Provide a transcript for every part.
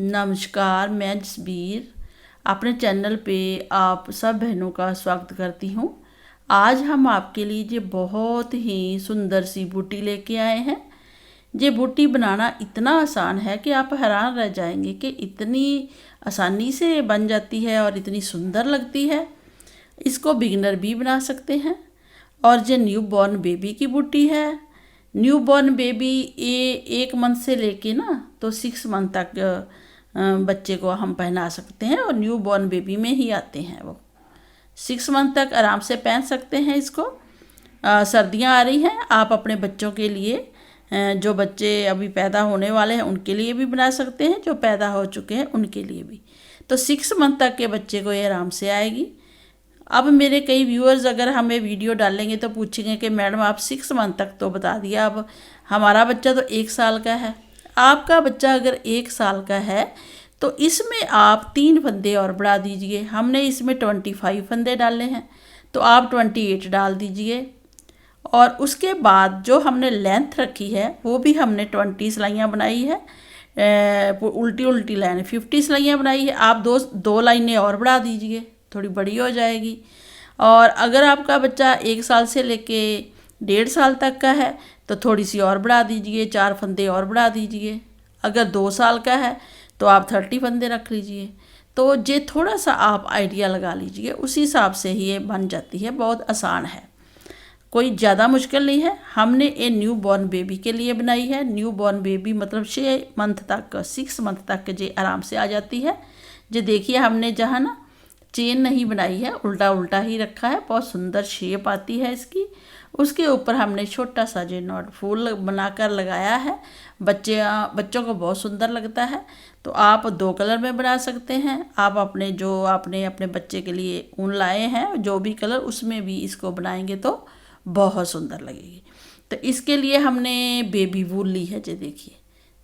नमस्कार, मैं जसबीर अपने चैनल पे आप सब बहनों का स्वागत करती हूँ। आज हम आपके लिए ये बहुत ही सुंदर सी बूटी लेके आए हैं। ये बूटी बनाना इतना आसान है कि आप हैरान रह जाएंगे कि इतनी आसानी से बन जाती है और इतनी सुंदर लगती है। इसको बिगिनर भी बना सकते हैं। और ये न्यू बॉर्न बेबी की बूटी है। न्यू बॉर्न बेबी ये 1 मंथ से लेके ना तो 6 मंथ तक बच्चे को हम पहना सकते हैं और न्यू बॉर्न बेबी में ही आते हैं। वो 6 मंथ तक आराम से पहन सकते हैं इसको। सर्दियाँ आ रही हैं, आप अपने बच्चों के लिए जो बच्चे अभी पैदा होने वाले हैं उनके लिए भी बना सकते हैं, जो पैदा हो चुके हैं उनके लिए भी। तो 6 मंथ तक के बच्चे को ये आराम से आएगी। अब मेरे कई व्यूअर्स अगर हमें वीडियो डालेंगे तो पूछेंगे कि मैडम आप 6 मंथ तक तो बता दिया, अब हमारा बच्चा तो 1 साल का है। आपका बच्चा अगर 1 साल का है तो इसमें आप 3 फंदे और बढ़ा दीजिए। हमने इसमें 25 फंदे डाले हैं तो आप 28 डाल दीजिए। और उसके बाद जो हमने लेंथ रखी है वो भी हमने 20 सिलाइयाँ बनाई है। उल्टी उल्टी लाइन 50 सिलाइयाँ बनाई है। आप दो लाइनें और बढ़ा दीजिए, थोड़ी बड़ी हो जाएगी। और अगर आपका बच्चा 1 साल से लेके 1.5 साल तक का है तो थोड़ी सी और बढ़ा दीजिए, 4 फंदे और बढ़ा दीजिए। अगर 2 साल का है तो आप 30 फंदे रख लीजिए। तो ये थोड़ा सा आप आइडिया लगा लीजिए, उसी हिसाब से ही ये बन जाती है। बहुत आसान है, कोई ज़्यादा मुश्किल नहीं है। हमने ये न्यू बॉर्न बेबी के लिए बनाई है। न्यू बॉर्न बेबी मतलब 6 मंथ तक 6 मंथ तक ये आराम से आ जाती है। जो देखिए हमने जहाँ ना चेन नहीं बनाई है, उल्टा उल्टा ही रखा है। बहुत सुंदर शेप आती है इसकी। उसके ऊपर हमने छोटा सा जो नॉट फूल बनाकर लगाया है। बच्चों को बहुत सुंदर लगता है। तो आप 2 कलर में बना सकते हैं। आप आपने अपने बच्चे के लिए ऊन लाए हैं जो भी कलर, उसमें भी इसको बनाएंगे तो बहुत सुंदर लगेगी। तो इसके लिए हमने बेबी वूल ली है। जे देखिए,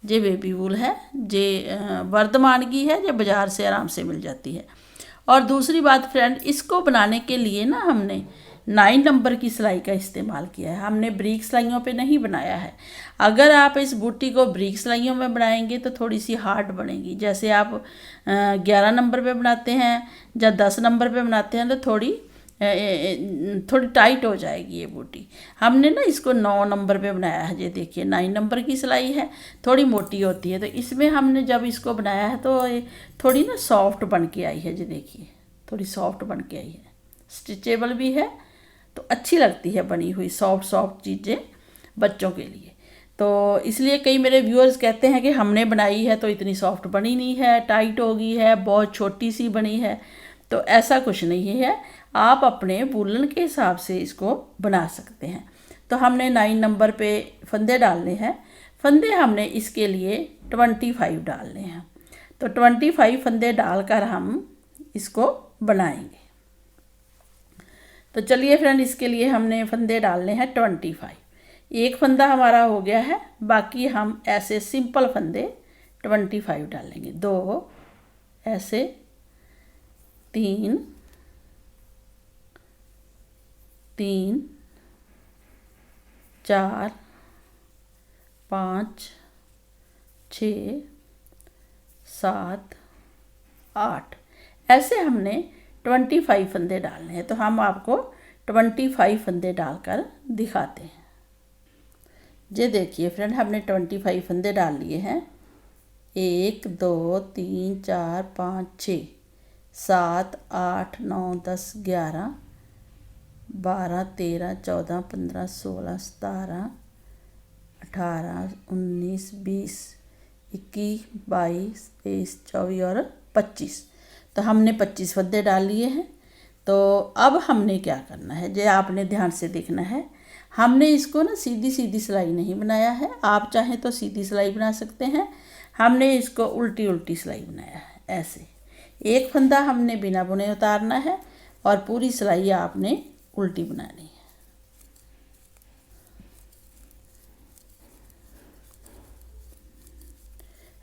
ये बेबी वूल है, जे वर्धमान की है, जो बाज़ार से आराम से मिल जाती है। और दूसरी बात फ्रेंड, इसको बनाने के लिए ना हमने 9 नंबर की सिलाई का इस्तेमाल किया है। हमने ब्रीक सिलाइयों पे नहीं बनाया है। अगर आप इस बूटी को ब्रीक सिलाइयों में बनाएंगे तो थोड़ी सी हार्ड बनेगी। जैसे आप 11 नंबर पे बनाते हैं या 10 नंबर पे बनाते हैं तो थोड़ी टाइट हो जाएगी ये बूटी। हमने ना इसको 9 नंबर पे बनाया है। ये देखिए 9 नंबर की सिलाई है, थोड़ी मोटी होती है। तो इसमें हमने जब इसको बनाया है तो ये थोड़ी ना सॉफ्ट बन के आई है। ये देखिए थोड़ी सॉफ्ट बन के आई है, स्टिचेबल भी है। तो अच्छी लगती है बनी हुई सॉफ्ट सॉफ्ट चीज़ें बच्चों के लिए। तो इसलिए कई मेरे व्यूअर्स कहते हैं कि हमने बनाई है तो इतनी सॉफ्ट बनी नहीं है, टाइट हो गई है, बहुत छोटी सी बनी है। तो ऐसा कुछ नहीं है, आप अपने वूलन के हिसाब से इसको बना सकते हैं। तो हमने 9 नंबर पे फंदे डालने हैं। फंदे हमने इसके लिए 25 डालने हैं। तो 25 फंदे डालकर हम इसको बनाएंगे। तो चलिए फ्रेंड, इसके लिए हमने फंदे डालने हैं 25। एक फंदा हमारा हो गया है, बाकी हम ऐसे सिंपल फंदे 25 डालेंगे। 2 ऐसे, 3 3 4 5 6 7 8 ऐसे हमने 25 फंदे डालने हैं। तो हम आपको 25 फंदे डालकर दिखाते हैं। ये देखिए फ्रेंड, हमने 25 फंदे डाल लिए हैं। 1 2 3 4 5 6 7 8 9 10 11 12 13 14 15 16 17 18 19 20 21 22 23 24 और 25। तो हमने 25 फंदे डाल लिए हैं। तो अब हमने क्या करना है, जो आपने ध्यान से देखना है। हमने इसको ना सीधी सीधी सिलाई नहीं बनाया है। आप चाहें तो सीधी सिलाई बना सकते हैं। हमने इसको उल्टी उल्टी सिलाई बनाया है। ऐसे एक फंदा हमने बिना बुने उतारना है और पूरी सिलाई आपने उल्टी बनानी है।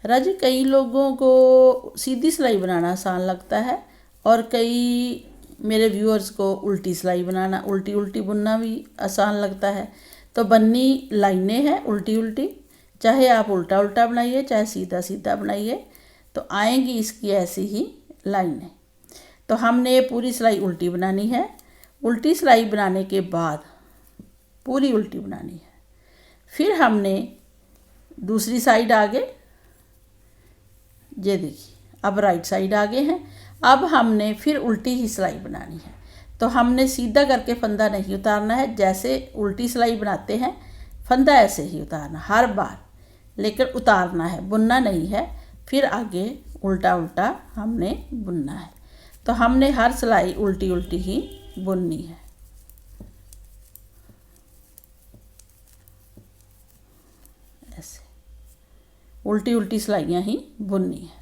राजी, कई लोगों को सीधी सिलाई बनाना आसान लगता है और कई मेरे व्यूअर्स को उल्टी सिलाई बनाना, उल्टी उल्टी बुनना भी आसान लगता है। तो बननी लाइनें हैं उल्टी उल्टी, चाहे आप उल्टा उल्टा बनाइए चाहे सीधा सीधा बनाइए। तो आएंगी इसकी ऐसी ही लाइनें। तो हमने ये पूरी सिलाई उल्टी बनानी है। उल्टी सिलाई बनाने के बाद पूरी उल्टी बनानी है। फिर हमने दूसरी साइड आगे, ये देखिए अब राइट साइड आगे हैं। अब हमने फिर उल्टी ही सिलाई बनानी है। तो हमने सीधा करके फंदा नहीं उतारना है, जैसे उल्टी सिलाई बनाते हैं फंदा ऐसे ही उतारना हर बार, लेकिन उतारना है, बुनना नहीं है। फिर आगे उल्टा उल्टा हमने बुनना है। तो हमने हर सिलाई उल्टी उल्टी ही बुननी है। ऐसे उल्टी उल्टी सिलाइयाँ ही बुननी है।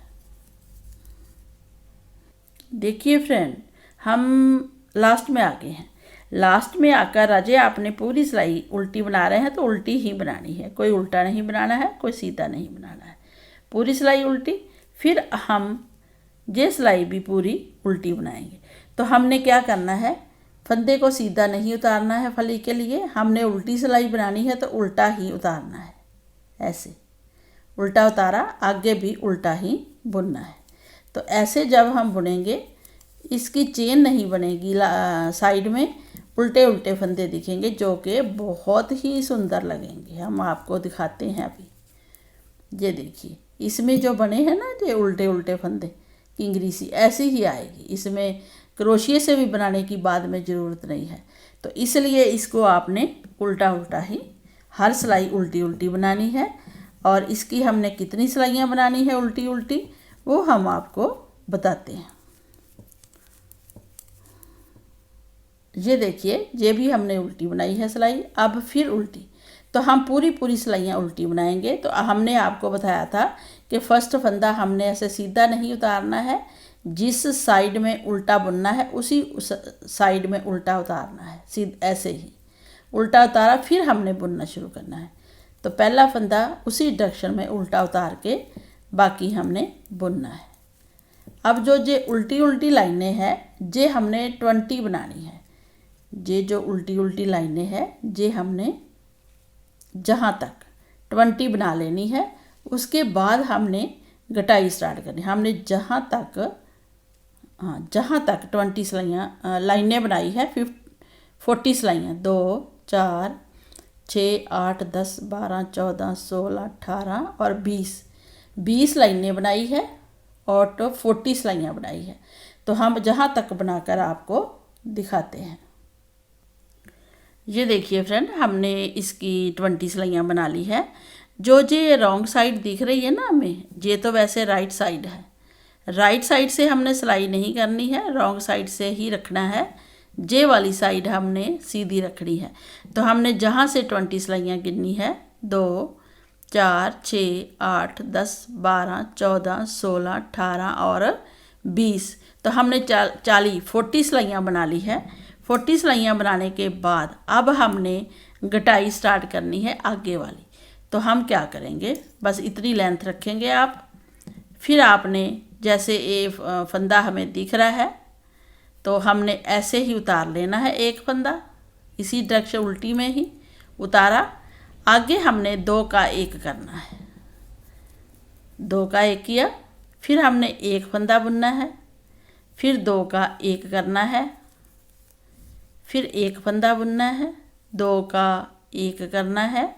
देखिए फ्रेंड, हम लास्ट में आ गए हैं। लास्ट में आकर अजय आपने पूरी सिलाई उल्टी बना रहे हैं, तो उल्टी ही बनानी है, कोई उल्टा नहीं बनाना है, कोई सीधा नहीं बनाना है, पूरी सिलाई उल्टी। फिर हम ये सिलाई भी पूरी उल्टी बनाएंगे। तो हमने क्या करना है, फंदे को सीधा नहीं उतारना है फली के लिए, हमने उल्टी सिलाई बनानी है तो उल्टा ही उतारना है। ऐसे उल्टा उतारा, आगे भी उल्टा ही बुनना है। तो ऐसे जब हम बुनेंगे इसकी चेन नहीं बनेगी, साइड में उल्टे उल्टे फंदे दिखेंगे जो कि बहुत ही सुंदर लगेंगे। हम आपको दिखाते हैं अभी। ये देखिए इसमें जो बने हैं ना ये उल्टे उल्टे फंदे, किंगरी सी ऐसी ही आएगी। इसमें क्रोशिए से भी बनाने की बाद में ज़रूरत नहीं है। तो इसलिए इसको आपने उल्टा उल्टा ही हर सिलाई उल्टी उल्टी बनानी है। और इसकी हमने कितनी सिलाइयाँ बनानी है उल्टी उल्टी, वो हम आपको बताते हैं। ये देखिए ये भी हमने उल्टी बनाई है सिलाई। अब फिर उल्टी, तो हम पूरी पूरी सिलाइयाँ उल्टी बनाएंगे। तो हमने आपको बताया था कि फर्स्ट फंदा हमने ऐसे सीधा नहीं उतारना है, जिस साइड में उल्टा बुनना है उसी साइड में उल्टा उतारना है, सीधा ऐसे ही उल्टा उतारा, फिर हमने बुनना शुरू करना है। तो पहला फंदा उसी डायरेक्शन में उल्टा उतार के बाकी हमने बुनना है। अब जो ये उल्टी उल्टी लाइनें हैं ये हमने 20 बनानी है। ये जो उल्टी उल्टी लाइनें हैं ये हमने जहाँ तक 20 बना लेनी है। उसके बाद हमने घटाई स्टार्ट करनी। हमने जहाँ तक 20 सिलाइयाँ लाइनें बनाई है, 40 सिलाइयाँ, 2 4 6 8 10 12 14 16 18 और 20 लाइनें बनाई है और तो 40 सिलाइयाँ बनाई है। तो हम जहाँ तक बनाकर आपको दिखाते हैं। ये देखिए फ्रेंड, हमने इसकी 20 सिलाइयाँ बना ली है। जो ये रॉन्ग साइड दिख रही है ना हमें, ये तो वैसे राइट साइड है। राइट साइड से हमने सिलाई नहीं करनी है, रॉन्ग साइड से ही रखना है। जे वाली साइड हमने सीधी रखनी है। तो हमने जहाँ से 20 सिलाइयाँ गिननी है, 2 4 6 8 10 12 14 16 18 और 20। तो हमने 40 सिलाइयाँ बना ली है। 40 सिलाइयाँ बनाने के बाद अब हमने घटाई स्टार्ट करनी है आगे वाली। तो हम क्या करेंगे, बस इतनी लेंथ रखेंगे आप। फिर आपने जैसे ये फंदा हमें दिख रहा है तो हमने ऐसे ही उतार लेना है एक फंदा, इसी डायरेक्शन उल्टी में ही उतारा। आगे हमने 2 का 1 करना है, 2 का 1 किया। फिर हमने एक फंदा बुनना है, फिर 2 का 1 करना है, फिर एक फंदा बुनना है, 2 का 1 करना है,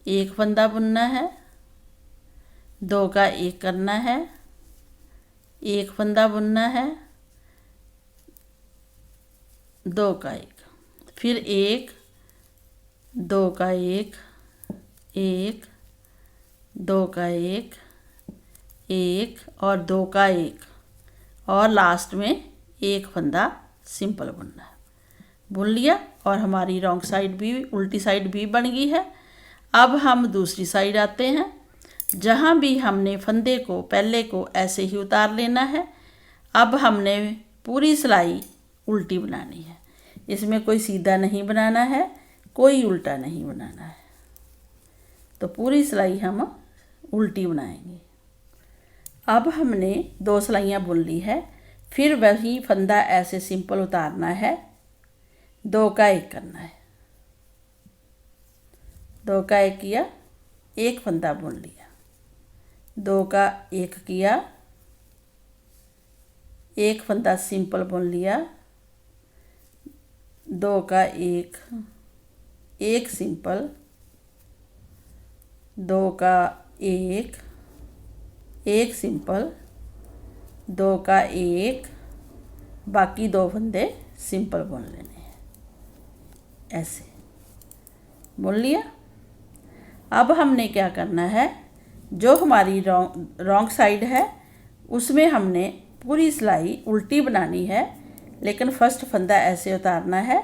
एक फंदा बुनना है, 2 का 1 करना है, एक फंदा बुनना है, 2 का 1, फिर 1 2 का 1 1 2 का 1 1 और 2 का 1 और लास्ट में एक फंदा सिंपल बुनना है। बुन लिया और हमारी रॉन्ग साइड भी, उल्टी साइड भी बन गई है। अब हम दूसरी साइड आते हैं। जहाँ भी हमने फंदे को पहले को ऐसे ही उतार लेना है। अब हमने पूरी सिलाई उल्टी बनानी है। इसमें कोई सीधा नहीं बनाना है, कोई उल्टा नहीं बनाना है। तो पूरी सिलाई हम उल्टी बनाएंगे। अब हमने 2 सिलाइयाँ बुन ली है। फिर वही फंदा ऐसे सिंपल उतारना है, 2 का 1 करना है, 2 का 1 किया, एक फंदा बुन लिया, 2 का 1 किया, एक फंदा सिंपल बुन लिया, 2 का 1, एक सिंपल, 2 का 1, एक सिंपल, 2 का 1, बाकी 2 फंदे सिंपल बुन लेने हैं। ऐसे बुन लिया। अब हमने क्या करना है, जो हमारी रॉन्ग साइड है उसमें हमने पूरी सिलाई उल्टी बनानी है, लेकिन फर्स्ट फंदा ऐसे उतारना है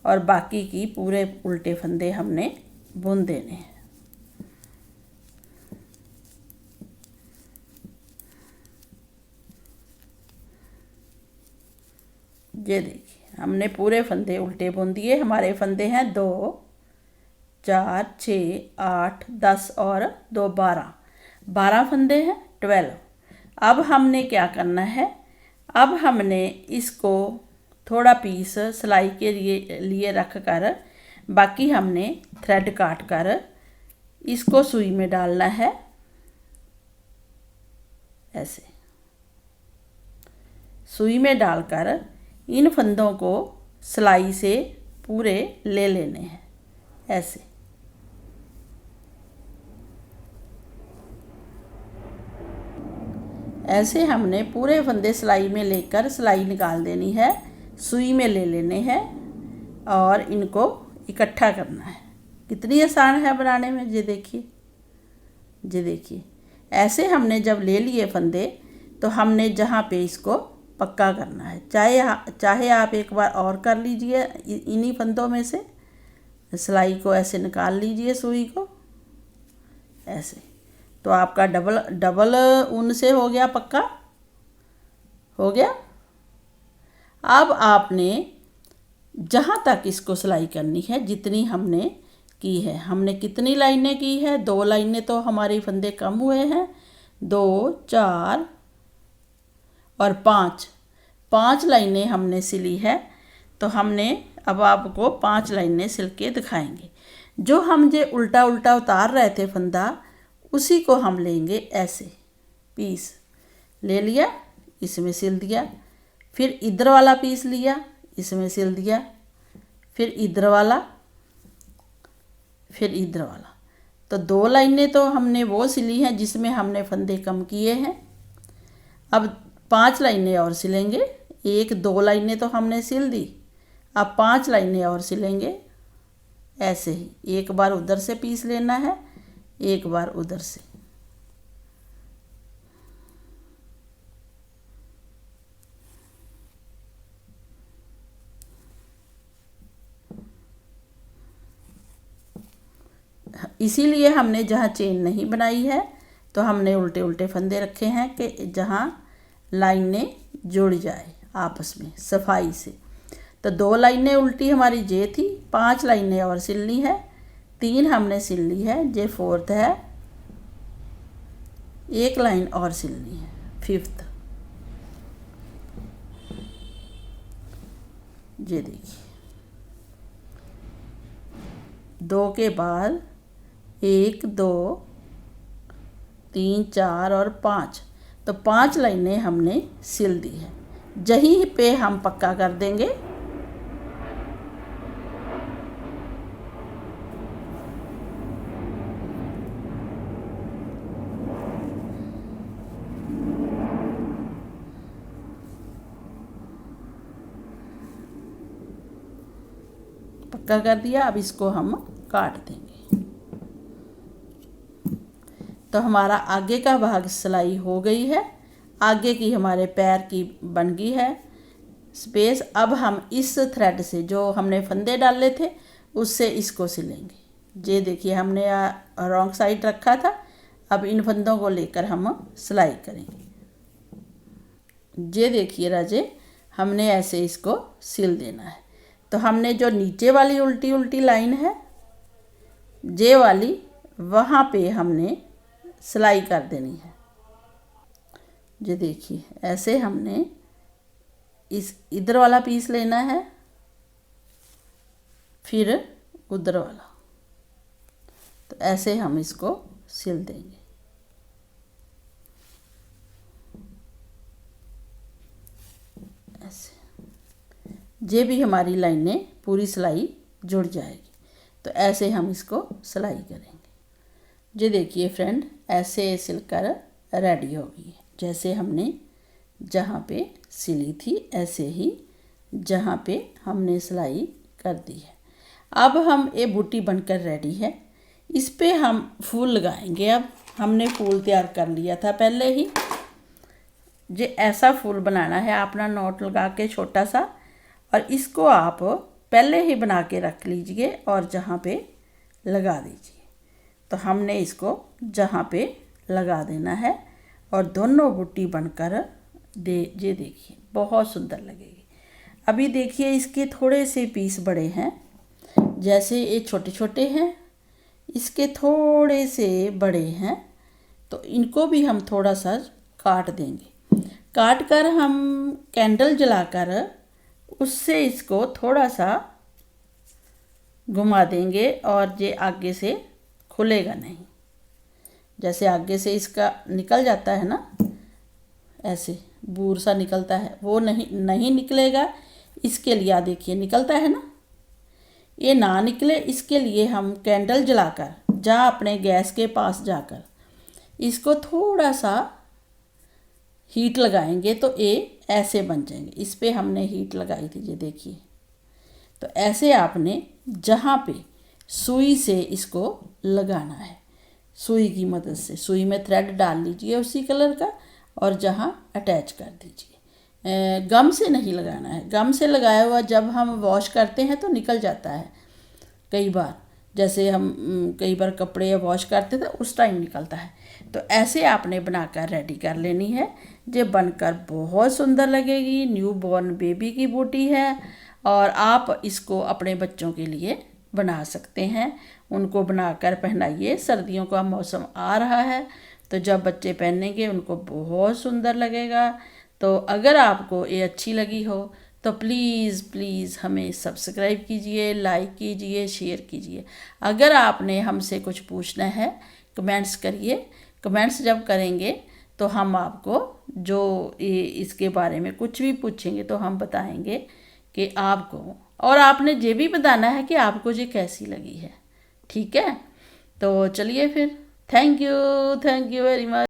और बाकी की पूरे उल्टे फंदे हमने बुन देने हैं। ये देखिए हमने पूरे फंदे उल्टे बुन दिए। हमारे फंदे हैं 2, 4, 6, 8, 10 और 2 12 फंदे हैं, 12। अब हमने क्या करना है, अब हमने इसको थोड़ा पीस सिलाई के लिए रख कर बाकी हमने थ्रेड काट कर इसको सुई में डालना है। ऐसे सुई में डालकर इन फंदों को सिलाई से पूरे ले लेने हैं। ऐसे ऐसे हमने पूरे फंदे सिलाई में लेकर सिलाई निकाल देनी है, सुई में ले लेने हैं और इनको इकट्ठा करना है। कितनी आसान है बनाने में, ये देखिए, ये देखिए। ऐसे हमने जब ले लिए फंदे तो हमने जहाँ पे इसको पक्का करना है, चाहे आप एक बार और कर लीजिए, इन्हीं फंदों में से सिलाई को ऐसे निकाल लीजिए सुई को। ऐसे तो आपका डबल ऊन से हो गया, पक्का हो गया। अब आपने जहाँ तक इसको सिलाई करनी है, जितनी हमने की है, हमने कितनी लाइनें की है, 2 लाइनें तो हमारे फंदे कम हुए हैं, 2, 4 और 5 लाइनें हमने सिली है। तो हमने अब आपको 5 लाइनें सिल के दिखाएंगे। जो हम जो उल्टा उल्टा उतार रहे थे फंदा, उसी को हम लेंगे। ऐसे पीस ले लिया, इसमें सिल दिया, फिर इधर वाला पीस लिया, इसमें सिल दिया, फिर इधर वाला, फिर इधर वाला। तो 2 लाइनें तो हमने वो सिली हैं जिसमें हमने फंदे कम किए हैं। अब 5 लाइनें और सिलेंगे। 1, 2 लाइनें तो हमने सिल दी, अब 5 लाइनें और सिलेंगे। ऐसे ही एक बार उधर से पीस लेना है, एक बार उधर से। इसीलिए हमने जहाँ चेन नहीं बनाई है तो हमने उल्टे उल्टे फंदे रखे हैं कि जहाँ लाइनें जुड़ जाए आपस में सफाई से। तो 2 लाइनें उल्टी हमारी ये थी, 5 लाइनें और सिलनी है, 3 हमने सिल ली है, ये 4th है, 1 लाइन और सिलनी है, 5th। ये देखिए 2 के बाद 1, 2, 3, 4 और 5, तो 5 लाइनें हमने सिल दी है। यहीं पे हम पक्का कर देंगे। पक्का कर दिया। अब इसको हम काट देंगे। तो हमारा आगे का भाग सिलाई हो गई है, आगे की हमारे पैर की बन गई है स्पेस। अब हम इस थ्रेड से जो हमने फंदे डाले थे उससे इसको सिलेंगे। ये देखिए हमने रॉन्ग साइड रखा था, अब इन फंदों को लेकर हम सिलाई करेंगे। ये देखिए राजे, हमने ऐसे इसको सिल देना है। तो हमने जो नीचे वाली उल्टी उल्टी लाइन है, ये वाली, वहाँ पे हमने सिलाई कर देनी है। ये देखिए ऐसे हमने इस इधर वाला पीस लेना है, फिर उधर वाला। तो ऐसे हम इसको सिल देंगे। ये भी हमारी लाइनें पूरी सिलाई जुड़ जाएगी। तो ऐसे हम इसको सिलाई करेंगे। ये देखिए फ्रेंड, ऐसे सिलकर रेडी हो गई है। जैसे हमने जहाँ पे सिली थी ऐसे ही जहाँ पे हमने सिलाई कर दी है। अब हम ये बूटी बनकर रेडी है। इस पे हम फूल लगाएंगे। अब हमने फूल तैयार कर लिया था पहले ही। ये ऐसा फूल बनाना है अपना नॉट लगा के छोटा सा, और इसको आप पहले ही बना के रख लीजिए और जहाँ पे लगा दीजिए। तो हमने इसको जहाँ पे लगा देना है और दोनों बूटी बनकर ये देखिए बहुत सुंदर लगेगी। अभी देखिए इसके थोड़े से पीस बड़े हैं, जैसे ये छोटे छोटे हैं, इसके थोड़े से बड़े हैं, तो इनको भी हम थोड़ा सा काट देंगे। काट कर हम कैंडल जलाकर उससे इसको थोड़ा सा घुमा देंगे और ये आगे से खुलेगा नहीं। जैसे आगे से इसका निकल जाता है ना, ऐसे बूर सा निकलता है, वो नहीं निकलेगा। इसके लिए देखिए निकलता है ना, ये ना निकले इसके लिए हम कैंडल जलाकर जहाँ अपने गैस के पास जाकर इसको थोड़ा सा हीट लगाएंगे तो ये ऐसे बन जाएंगे। इस पे हमने हीट लगाई थी, ये देखिए। तो ऐसे आपने जहाँ पे सुई से इसको लगाना है, सुई की मदद से सुई में थ्रेड डाल लीजिए उसी कलर का और जहाँ अटैच कर दीजिए। गम से नहीं लगाना है। गम से लगाया हुआ जब हम वॉश करते हैं तो निकल जाता है कई बार, जैसे हम कई बार कपड़े वॉश करते थे उस टाइम निकलता है। तो ऐसे आपने बनाकर रेडी कर लेनी है। ये बनकर बहुत सुंदर लगेगी। न्यू बॉर्न बेबी की बूटी है और आप इसको अपने बच्चों के लिए बना सकते हैं। उनको बनाकर पहनाइए। सर्दियों का मौसम आ रहा है तो जब बच्चे पहनेंगे उनको बहुत सुंदर लगेगा। तो अगर आपको ये अच्छी लगी हो तो प्लीज़ प्लीज़ हमें सब्सक्राइब कीजिए, लाइक कीजिए, शेयर कीजिए। अगर आपने हमसे कुछ पूछना है कमेंट्स करिए। कमेंट्स जब करेंगे तो हम आपको जो इसके बारे में कुछ भी पूछेंगे तो हम बताएंगे कि आपको, और आपने ये भी बताना है कि आपको ये कैसी लगी है। ठीक है, तो चलिए फिर, थैंक यू वेरी मच।